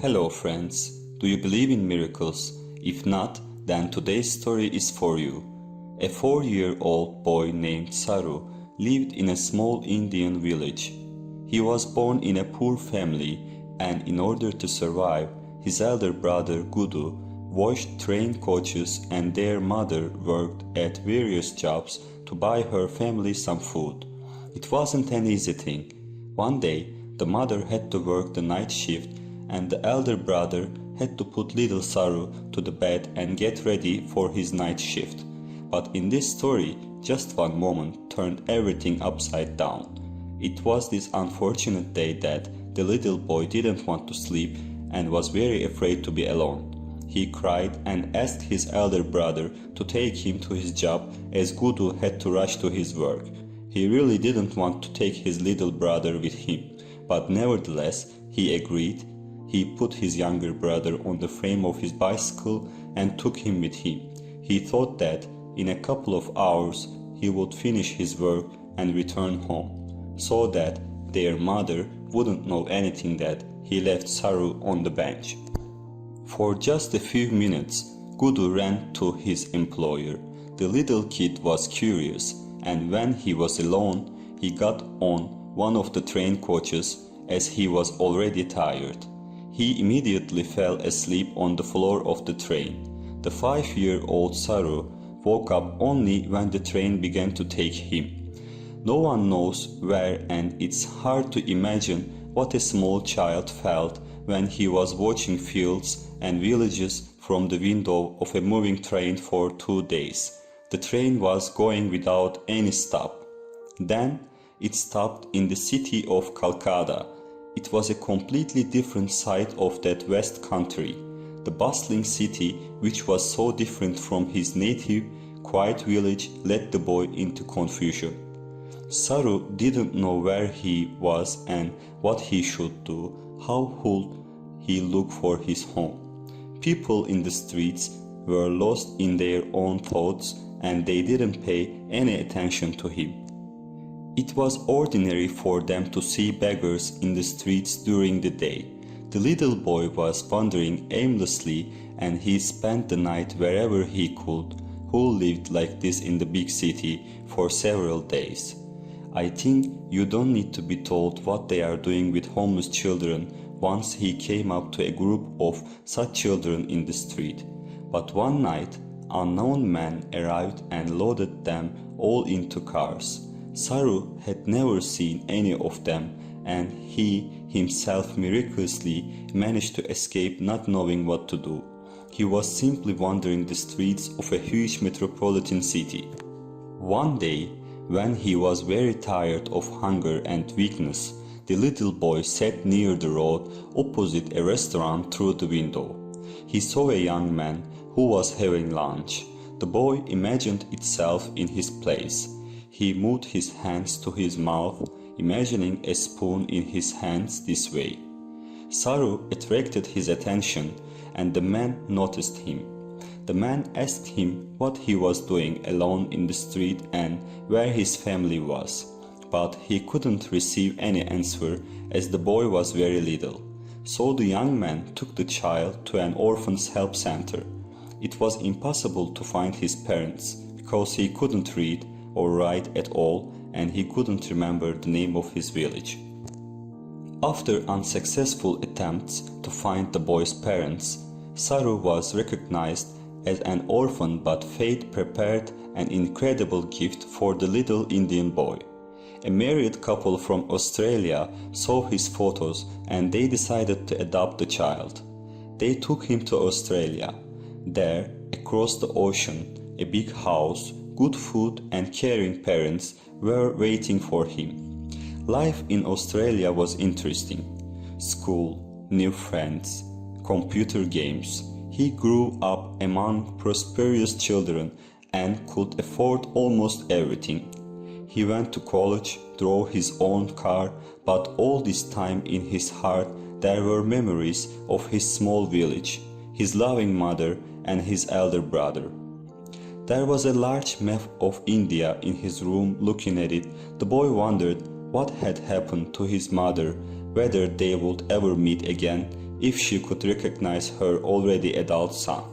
Hello friends, do you believe in miracles? If not, then today's story is for you. A 4-year-old boy named Saru lived in a small Indian village. He was born in a poor family, and in order to survive, his elder brother Gudu washed train coaches and their mother worked at various jobs to buy her family some food. It wasn't an easy thing. One day, the mother had to work the night shift and the elder brother had to put little Saru to the bed and get ready for his night shift. But in this story, just one moment turned everything upside down. It was this unfortunate day that the little boy didn't want to sleep and was very afraid to be alone. He cried and asked his elder brother to take him to his job as Gudu had to rush to his work. He really didn't want to take his little brother with him, but nevertheless he agreed. He put his younger brother on the frame of his bicycle and took him with him. He thought that in a couple of hours he would finish his work and return home, so that their mother wouldn't know anything that he left Saru on the bench. For just a few minutes, Gudu ran to his employer. The little kid was curious, and when he was alone, he got on one of the train coaches as he was already tired. He immediately fell asleep on the floor of the train. The 5-year-old Saru woke up only when the train began to take him. No one knows where, and it's hard to imagine what a small child felt when he was watching fields and villages from the window of a moving train for 2 days. The train was going without any stop. Then it stopped in the city of Calcutta. It was a completely different side of that West Country. The bustling city, which was so different from his native, quiet village, led the boy into confusion. Saru didn't know where he was and what he should do. How would he look for his home? People in the streets were lost in their own thoughts and they didn't pay any attention to him. It was ordinary for them to see beggars in the streets during the day. The little boy was wandering aimlessly and he spent the night wherever he could, who lived like this in the big city for several days. I think you don't need to be told what they are doing with homeless children once he came up to a group of such children in the street. But one night, unknown men arrived and loaded them all into cars. Saru had never seen any of them, and he himself miraculously managed to escape not knowing what to do. He was simply wandering the streets of a huge metropolitan city. One day, when he was very tired of hunger and weakness, the little boy sat near the road opposite a restaurant through the window. He saw a young man who was having lunch. The boy imagined itself in his place. He moved his hands to his mouth, imagining a spoon in his hands this way. Saru attracted his attention, and the man noticed him. The man asked him what he was doing alone in the street and where his family was, but he couldn't receive any answer as the boy was very little. So the young man took the child to an orphan's help center. It was impossible to find his parents because he couldn't read or write at all, and he couldn't remember the name of his village. After unsuccessful attempts to find the boy's parents, Saru was recognized as an orphan, but fate prepared an incredible gift for the little Indian boy. A married couple from Australia saw his photos and they decided to adopt the child. They took him to Australia. There, across the ocean, a big house, good food and caring parents were waiting for him. Life in Australia was interesting. School, new friends, computer games. He grew up among prosperous children and could afford almost everything. He went to college, drove his own car, but all this time in his heart there were memories of his small village, his loving mother and his elder brother. There was a large map of India in his room. Looking at it, the boy wondered what had happened to his mother, whether they would ever meet again, if she could recognize her already adult son.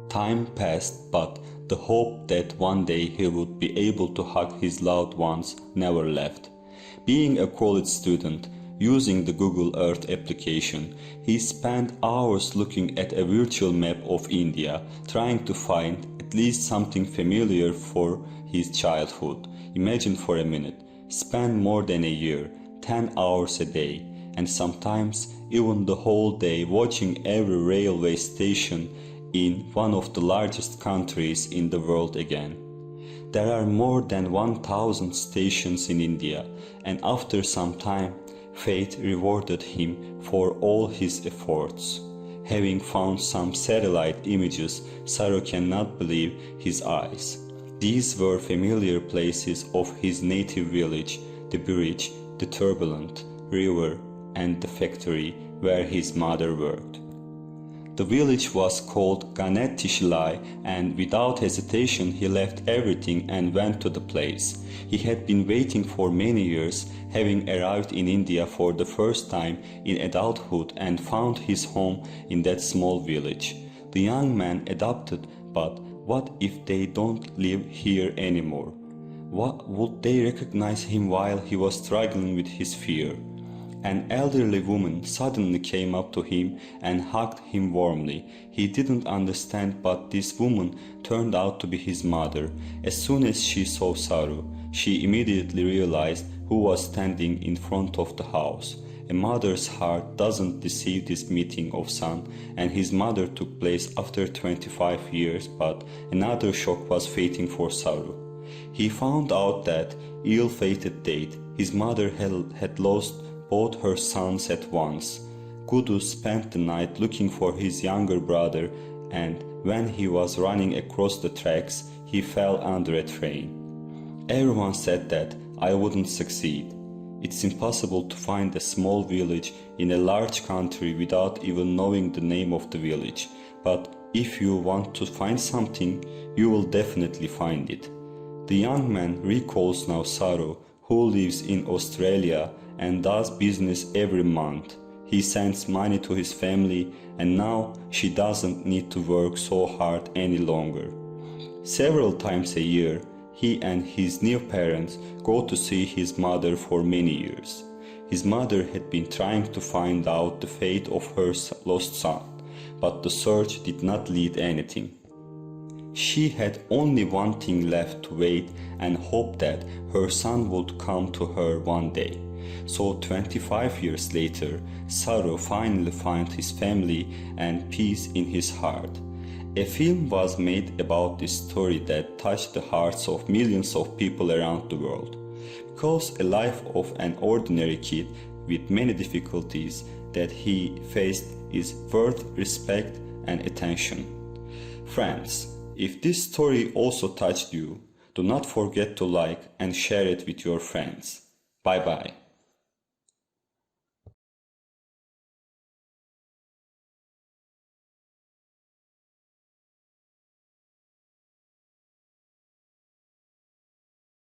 Time passed, but the hope that one day he would be able to hug his loved ones never left. Being a college student, using the Google Earth application, he spent hours looking at a virtual map of India, trying to find at least something familiar for his childhood. Imagine for a minute, spend more than a year, 10 hours a day, and sometimes even the whole day watching every railway station in one of the largest countries in the world again. There are more than 1,000 stations in India, and after some time, fate rewarded him for all his efforts. Having found some satellite images, Saru cannot believe his eyes. These were familiar places of his native village, the bridge, the turbulent river, and the factory where his mother worked. The village was called Ganetishilai, and without hesitation he left everything and went to the place. He had been waiting for many years, having arrived in India for the first time in adulthood and found his home in that small village. The young man adopted, but what if they don't live here anymore? What would they recognize him while he was struggling with his fear? An elderly woman suddenly came up to him and hugged him warmly. He didn't understand, but this woman turned out to be his mother. As soon as she saw Saru, she immediately realized who was standing in front of the house. A mother's heart doesn't deceive this meeting of son, and his mother took place after 25 years, but another shock was waiting for Saru. He found out that ill-fated date his mother had lost both her sons at once. Gudu spent the night looking for his younger brother, and when he was running across the tracks, he fell under a train. Everyone said that I wouldn't succeed. It's impossible to find a small village in a large country without even knowing the name of the village. But if you want to find something, you will definitely find it. The young man recalls now Saru, who lives in Australia and does business every month. He sends money to his family, and now she doesn't need to work so hard any longer. Several times a year, he and his new parents go to see his mother for many years. His mother had been trying to find out the fate of her lost son, but the search did not lead anything. She had only one thing left to wait and hope that her son would come to her one day. So 25 years later, Saru finally found his family and peace in his heart. A film was made about this story that touched the hearts of millions of people around the world. Because a life of an ordinary kid with many difficulties that he faced is worth respect and attention. Friends, if this story also touched you, do not forget to like and share it with your friends. Bye bye.